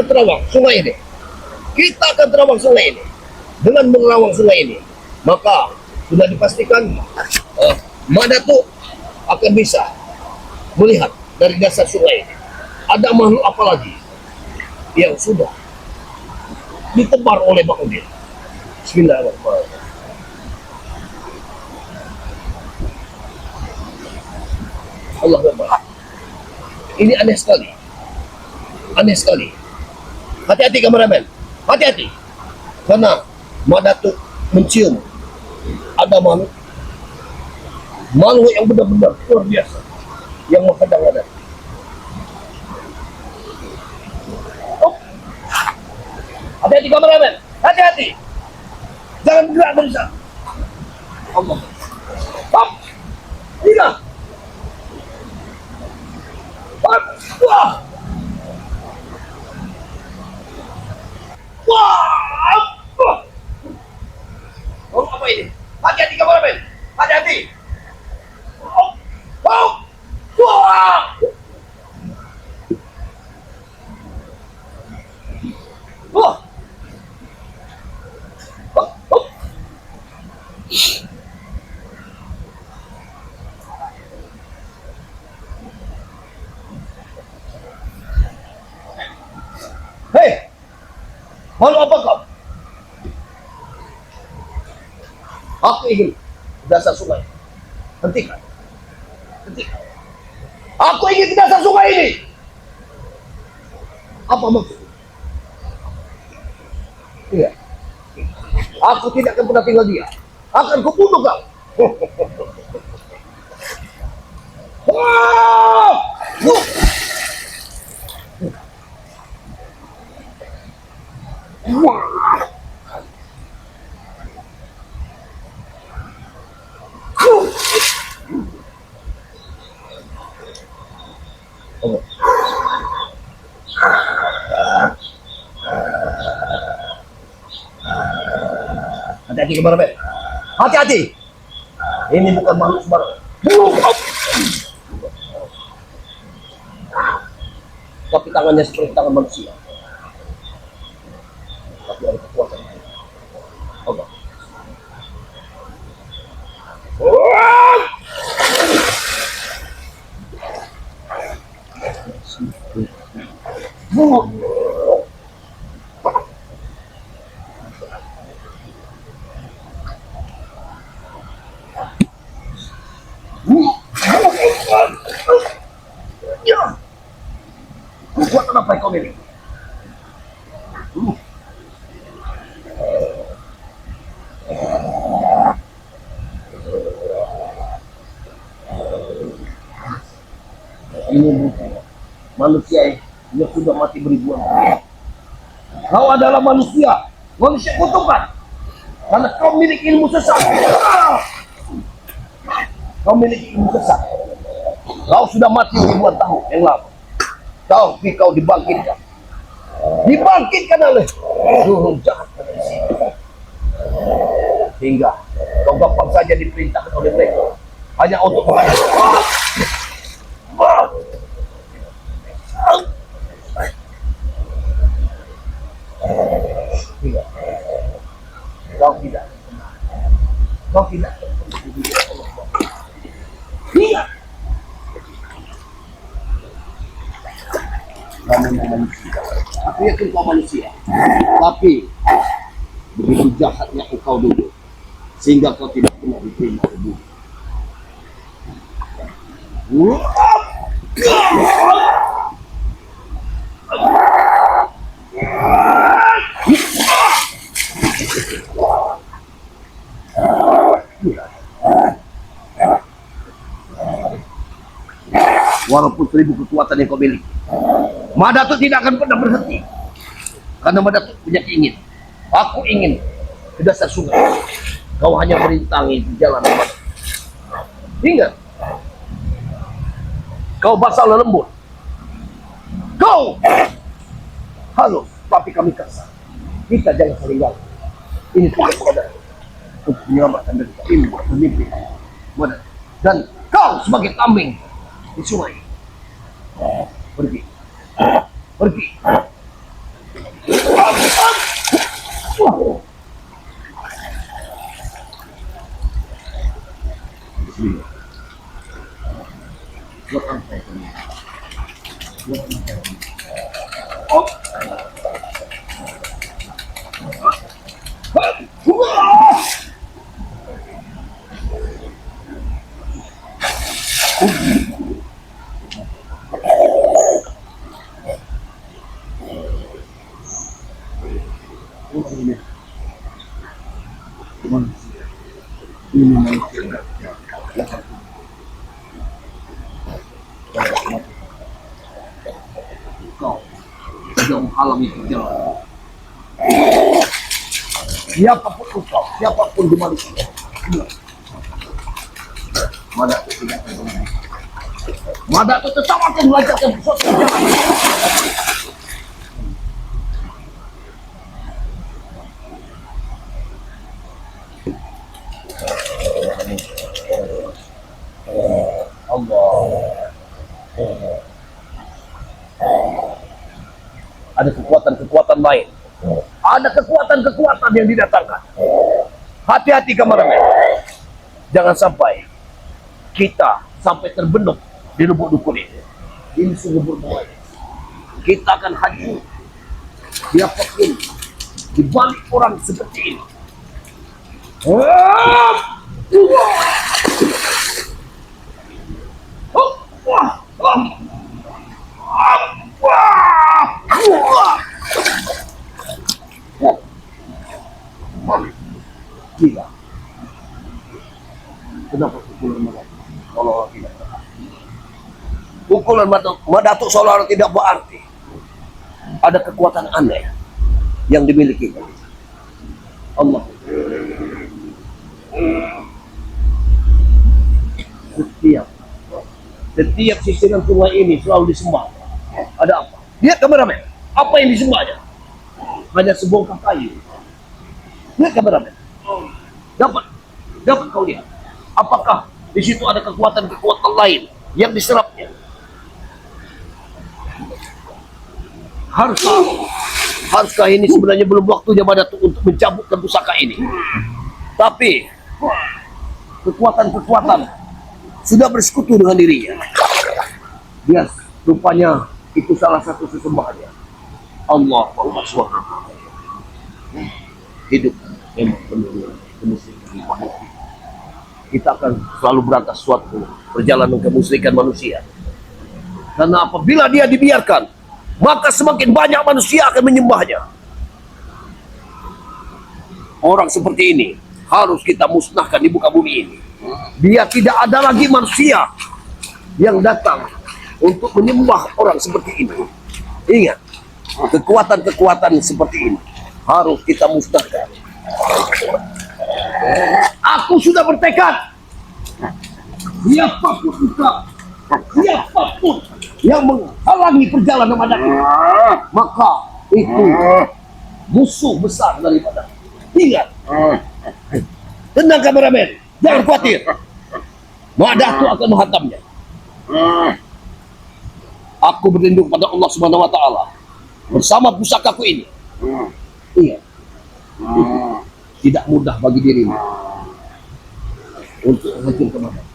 akan terawang sungai ini. Kita akan terawang sungai ini. Dengan menerawang sungai ini, maka sudah dipastikan Madatuk akan bisa melihat dari dasar sungai ini. Ada makhluk apa lagi yang sudah ditebar oleh Bang Udin. Bismillahirrahmanirrahim. Allah Akbar. Ini aneh sekali. Aneh sekali. Hati-hati kameramen. Hati-hati. Karena Madatuk mencium ada makhluk yang benar-benar luar biasa yang menghadang-hadang. Oh. Hati-hati kameramen. Hati-hati. Jangan gerak dari sana. Allah. Stop. Tiga. Empat. Wah. Wah. Oh, apa ini? Hati-hati kameramen. Hati-hati. Oh. Oh. Wah. Wah. Hei, malu apa kau? Aku ingin dasar sungai. Hentikan. Hentikan. Aku ingin ke dasar sungai ini. Apa maksudnya? Iya. Aku tidak akan pernah tinggal dia. Akan kubunuh kau. Wah! Hati-hati kameramen. Hati-hati. Ini bukan makhluk sembarang. Tapi tangannya seperti tangan manusia. Tapi ada kekuatan. Allah. Ya. Kekuatan apa yang kau miliki? Ini bukan manusia yang sudah mati beribuan tahun. Kau adalah manusia kutukan. Karena kau memiliki ilmu sesat. Kau memiliki ilmu sesat. Kau sudah mati ribuan tahun yang lalu. Tapi kau dibangkitkan. Dibangkitkan oleh Ruh jahat dari sini. Hingga kau gampang saja diperintahkan oleh mereka. Hanya untuk menghadapi. Kau tidak. Kau tidak. Iya. Kamu manusia. Aku yakin kau manusia. Tapi begitu jahatnya engkau dulu, sehingga kau tidak pernah diterima ibu. Walaupun 1000 kekuatan yang kau miliki, Madatuk tidak akan pernah berhenti. Karena Madatuk punya keinginan. Aku ingin ke dasar sungai. Kau hanya merintangi jalan Madatuk. Ingat, kau basah lembut. Kau halus, tapi kami kasar. Kita jangan saling ganggu. Ini tugas Madatuk untuk menyelamatkan dari ilmu pemimpin Madatuk. Dan kau sebagai kambing di sungai, pergi, pergi. manusia. Ini manusia. Kau tidak menghalangi perjalanan. Siapapun engkau, siapapun di manusia. Mada tidak akan. Mada itu tetap akan melancarkan sesuatu perjalanan. Ada kekuatan-kekuatan lain. Ada kekuatan-kekuatan yang didatangkan. Hati-hati kameramen. Jangan sampai kita sampai terbenuk di lubuk dukun ini. Ini sungguh berbahaya. Kita akan hancur. Siapapun di balik orang seperti ini. Gila. Kenapa pukulan Madatuk seolah-olah tidak berarti? Pukulan Madatuk seolah-olah tidak berarti. Ada kekuatan aneh yang dimiliki Allah. Setiap sisiran sungai ini selalu disembah. Ada apa? Lihat kameramen. Apa yang disembahnya? Hanya sebongkah kayu. Lihat kameramen. Dapat kau lihat. Apakah di situ ada kekuatan-kekuatan lain yang diserapnya? Haruskah ini sebenarnya belum waktunya Madatuk untuk mencabutkan pusaka ini? Tapi kekuatan-kekuatan sudah bersekutu dengan dirinya. Dia rupanya itu salah satu sesembahannya. Allah SWT. Hidup memang penuh kemusyrikan. Kita akan selalu berantas suatu perjalanan kemusyrikan manusia. Karena apabila dia dibiarkan, maka semakin banyak manusia akan menyembahnya. Orang seperti ini harus kita musnahkan di muka bumi ini. Dia tidak ada lagi manusia yang datang untuk menyembah orang seperti ini. Ingat, kekuatan-kekuatan seperti ini harus kita musnahkan. Aku sudah bertekad. Siapapun yang menghalangi perjalanan Madatuk, maka itu musuh besar daripada. Ingat, tenang kameramen, jangan khawatir. Madatuk akan menghantamnya. Aku berlindung pada Allah Subhanahu Wa Taala bersama pusakaku ini. Ingat, tidak mudah bagi dirimu untuk menghancurkan Madatuk.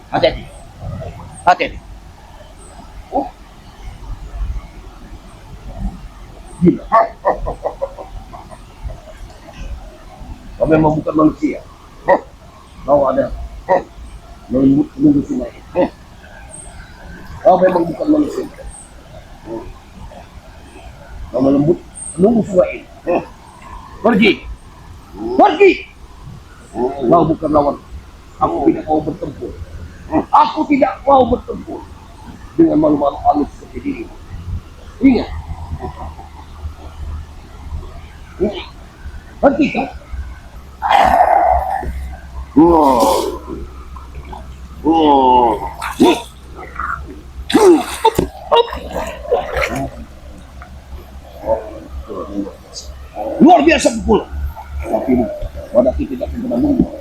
Hati-hati. Hati-hati. Gila. Kau memang bukan manusia. Kau ada menunggu sungai. Kau memang bukan manusia. Kau menunggu sungai. Pergi. Pergi. Kau bukan lawan. Aku tidak mau bertempur. Aku tidak mau bertempur dengan malu-malu halus seperti dirimu. Ingat. Hentikan. Luar biasa pukul. Tapi Madatuk tidak pernah mundur.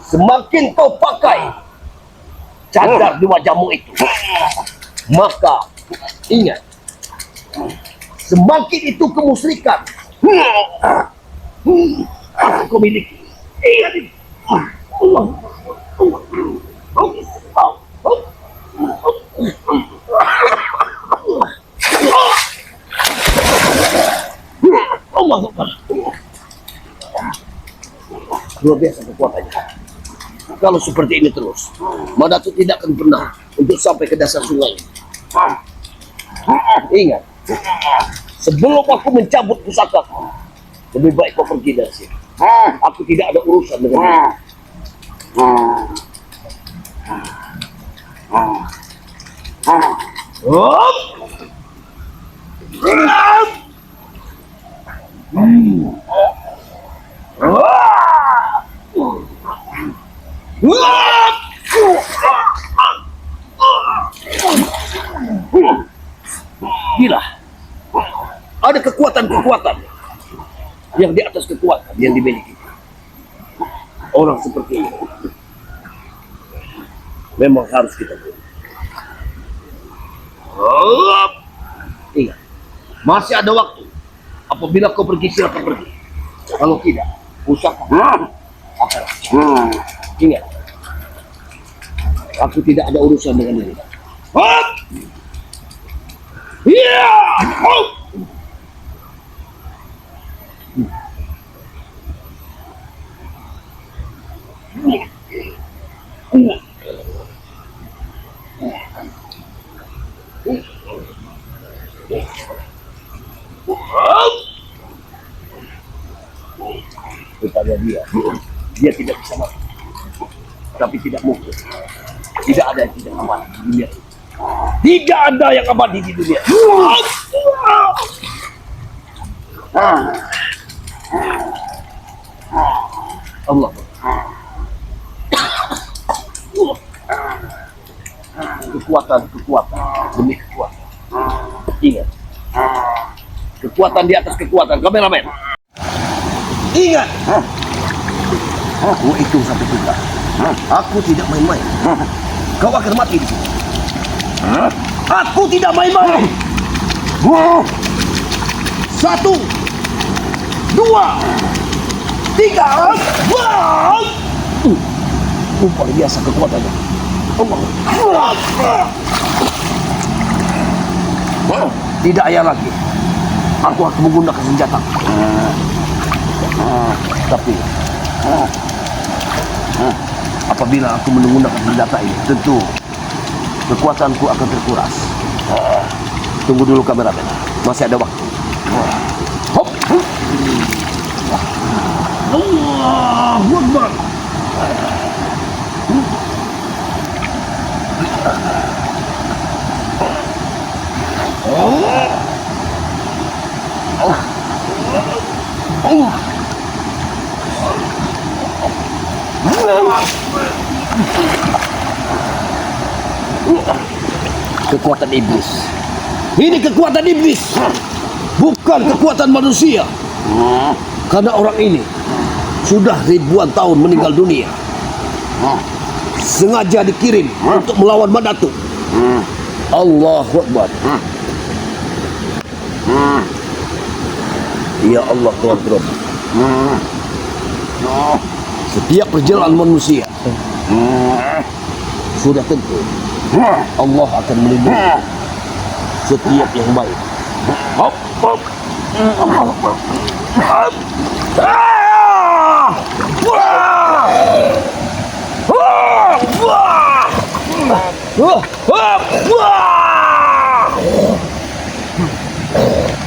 Semakin kau pakai cadar di wajahmu itu, maka ingat, semakin itu kemusyrikan aku miliki. Ingat ini. Allah Akbar. Luar biasa kekuatannya. Kalau seperti ini terus, Madatu tidak akan pernah untuk sampai ke dasar sungai. Ingat, sebelum aku mencabut pusaka, lebih baik kau pergi dari sini. Aku tidak ada urusan dengan dia. Gila, ada kekuatan-kekuatan yang di atas kekuatan yang dimiliki orang seperti ini. Memang harus kita bunuh. Ingat, masih ada waktu. Apabila kau pergi, silakan pergi. Kalau tidak, pusaka akan. Ingat, aku tidak ada urusan dengan ini. Kepada dia tidak bisa mati, tapi tidak mungkin. Tidak ada yang tidak abadi di dunia ini. Tidak ada yang abadi di dunia. Allah. Kekuatan demi kekuatan. Ingat, kekuatan di atas kekuatan. Kameramen, ingat, aku hitung sampai 3. Aku tidak main-main. Kau akan mati di sini. Aku tidak main-main. 1, 2, 3. Luar biasa kekuatannya. Tidak ayah lagi. Aku akan menggunakan senjata. Tapi apabila aku menggunakan senjata ini, tentu kekuatanku akan terkuras. Tunggu dulu kameramen, masih ada waktu. Hop. Allahu Akbar. Kekuatan iblis. Ini kekuatan iblis, bukan kekuatan manusia. Karena orang ini sudah ribuan tahun meninggal dunia, sengaja dikirim untuk melawan Madatu. Allahu Akbar. Ya Allah Tuhan. Setiap perjalanan manusia sudah tentu Allah akan melindungi setiap yang baik. Hop, hop.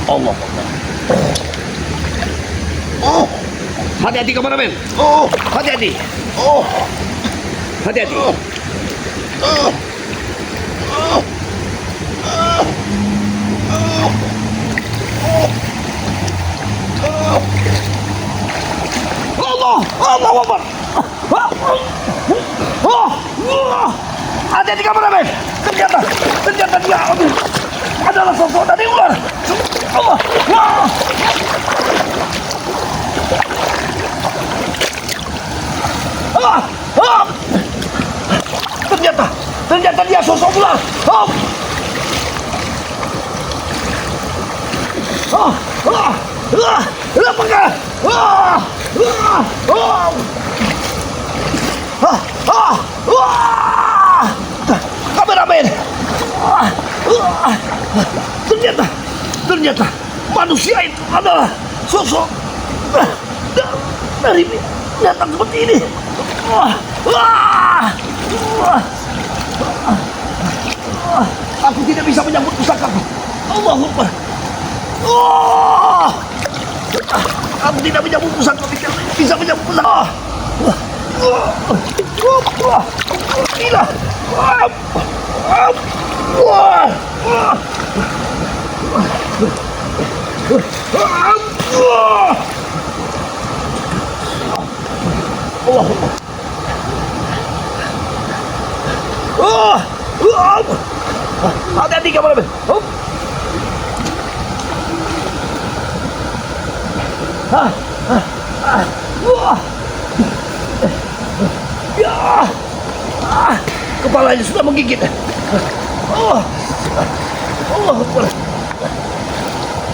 Allah. Hati-hati kameramen. Hati-hati. Hati-hati. Allah Akbar. Hati-hati kameramen. Ternyata dia adalah sosok dari ular. Allah. Ternyata Ternyata dia sosok ular. Oh. Apakah? Kameramen. Ternyata manusia itu adalah sosok dari binatang seperti ini. Aku tidak bisa menyambut pusakaku. Allahumma. Aku tidak menyambut pusaka, bisa menyambut pusaka. Gila. Hati-hati kameramen. Kepalanya sudah menggigit.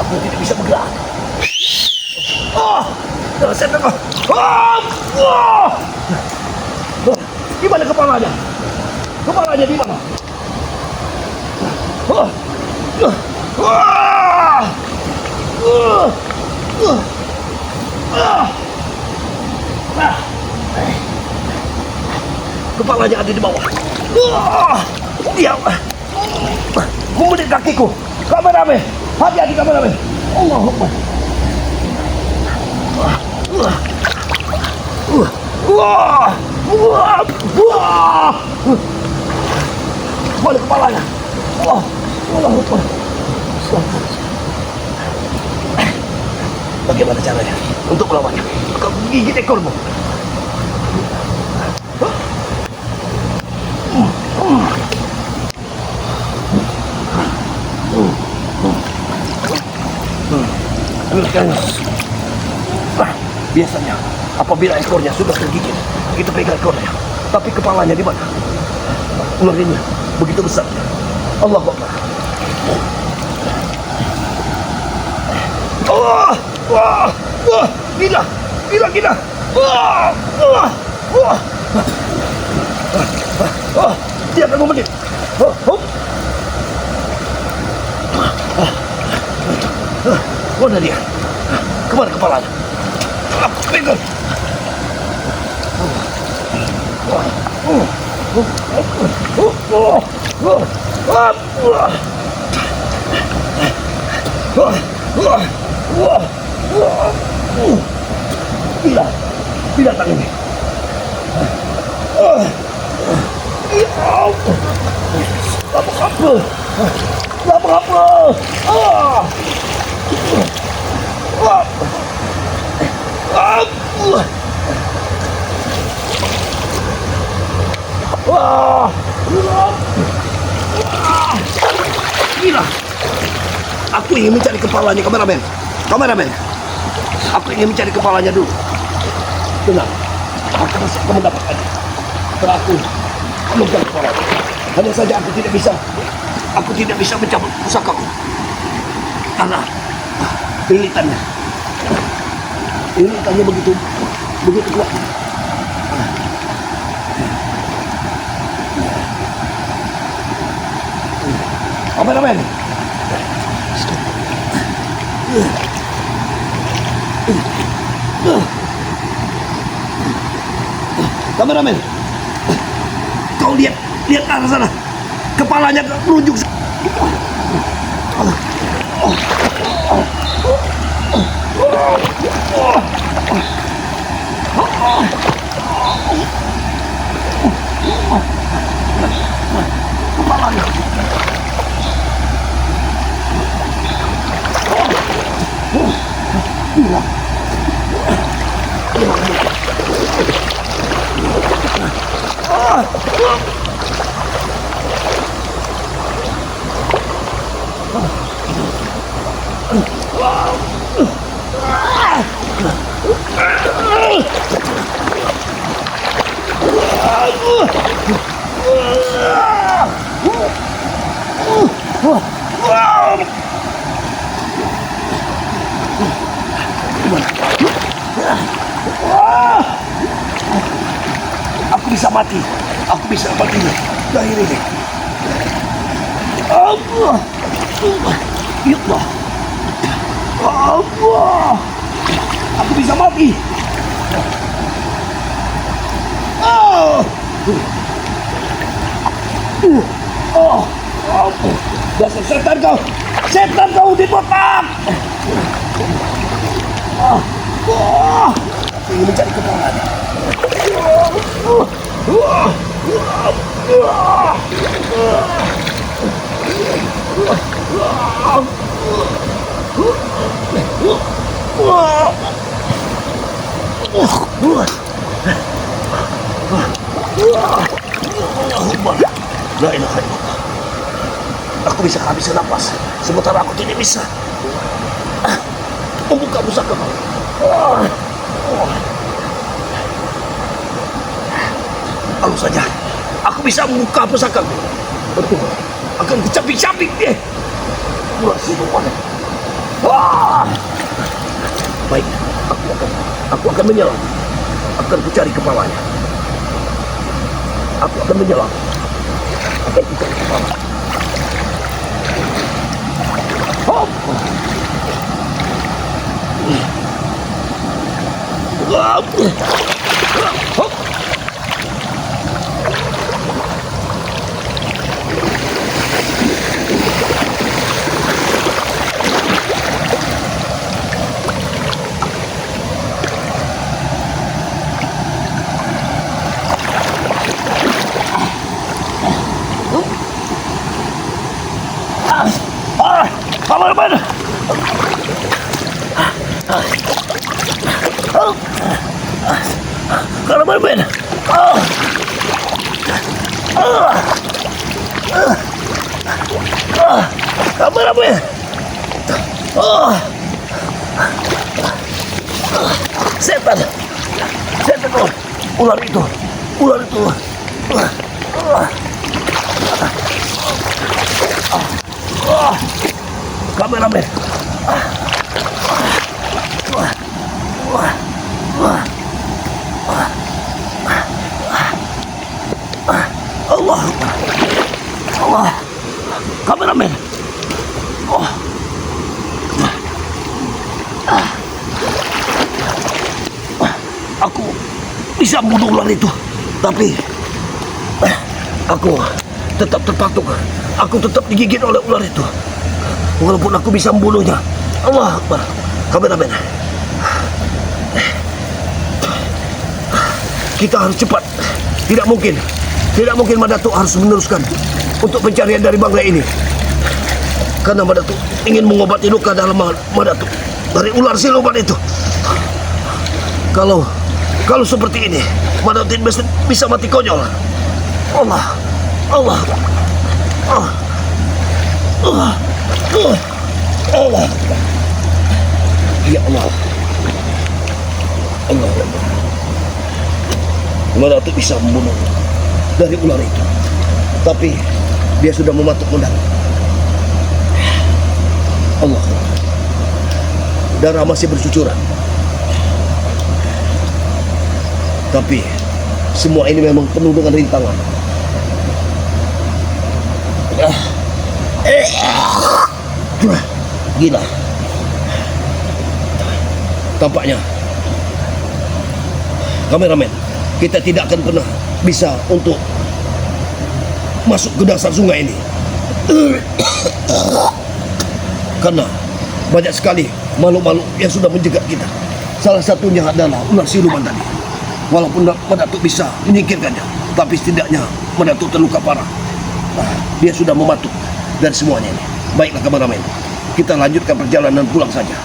Aku tidak bisa bergerak. Setan. Di mana kepalanya? Kepalanya di mana? Kepalanya ada di bawah. Dia membelit kakiku. Kameramen, hati-hati kameramen. Allahumma. Mana kepalanya? Allahumma. Bagaimana caranya untuk melawannya? Kau gigit ekormu. Biasanya apabila ekornya sudah tergigit, kita pegang ekornya. Tapi kepalanya di mana? Ular ini begitu besar. Allahu Akbar. Gila. Dia akan memedit. Mana dia? Kemana kepalanya? Pegang. Gila, binatang ini. Lama apa? Gila. Aku ingin mencari kepalanya, kameramen. Aku ingin mencari kepalanya dulu. Tenang, aku masih akan mendapatkannya. Setelah aku memegang kepalanya. Hanya saja aku tidak bisa mencabut pusakaku karena lilitannya begitu kuat. Kameramen. Kameramen, kau lihat ke arah sana. Kepalanya menunjuk. Kepalanya. Aku bisa mati. Aku bisa mati dari ini. Allah. Ya Allah. Allah. Aku bisa mati. Oh. Oh. Ampun. Dasar setan kau. Setan kau di botak. Aku ingin mencari kebenaran. La ilaha illallah. Aku bisa kehabisan napas, sementara aku tidak bisa membuka pusaka. Kalau saja aku bisa membuka pusaka, betul, akan kecapik-capik dia. Ular siluman. Baik, aku akan menyelam. Akan kucari kepalanya. Aku akan menyelam. Akan kucari kepalanya. Hop. Hop. Kameramen. Kameramen. Kameramen. Setan. Setan kau. Ular itu. Ular itu. Kameramen. Allah. Allah. Kameramen. Aku bisa membunuh ular itu, tapi aku tetap terpatuk. Aku tetap digigit oleh ular itu. Walaupun aku bisa membunuhnya. Allah Akbar. Kameramen. Kita harus cepat. Tidak mungkin Madatuk harus meneruskan untuk pencarian dari bangkai ini. Karena Madatuk ingin mengobati luka dalam Madatuk dari ular siluman itu. Kalau seperti ini, Madatuk bisa mati konyol. Allah. Allah. Allah. Allah. Ya Allah. Allah. Madatuk bisa membunuh dari ular itu, tapi dia sudah mematuk modal. Allah. Darah masih bercucuran. Tapi semua ini memang penuh dengan rintangan. Gila. Tampaknya kameramen, kita tidak akan pernah bisa untuk masuk ke dasar sungai ini. Karena banyak sekali makhluk-makhluk yang sudah menjegat kita. Salah satunya adalah ular siluman tadi. Walaupun Madatuk bisa menyingkirkannya, tapi setidaknya Madatuk terluka parah. Dia sudah mematuk dan semuanya ini. Baiklah kameramen, kita lanjutkan perjalanan pulang saja.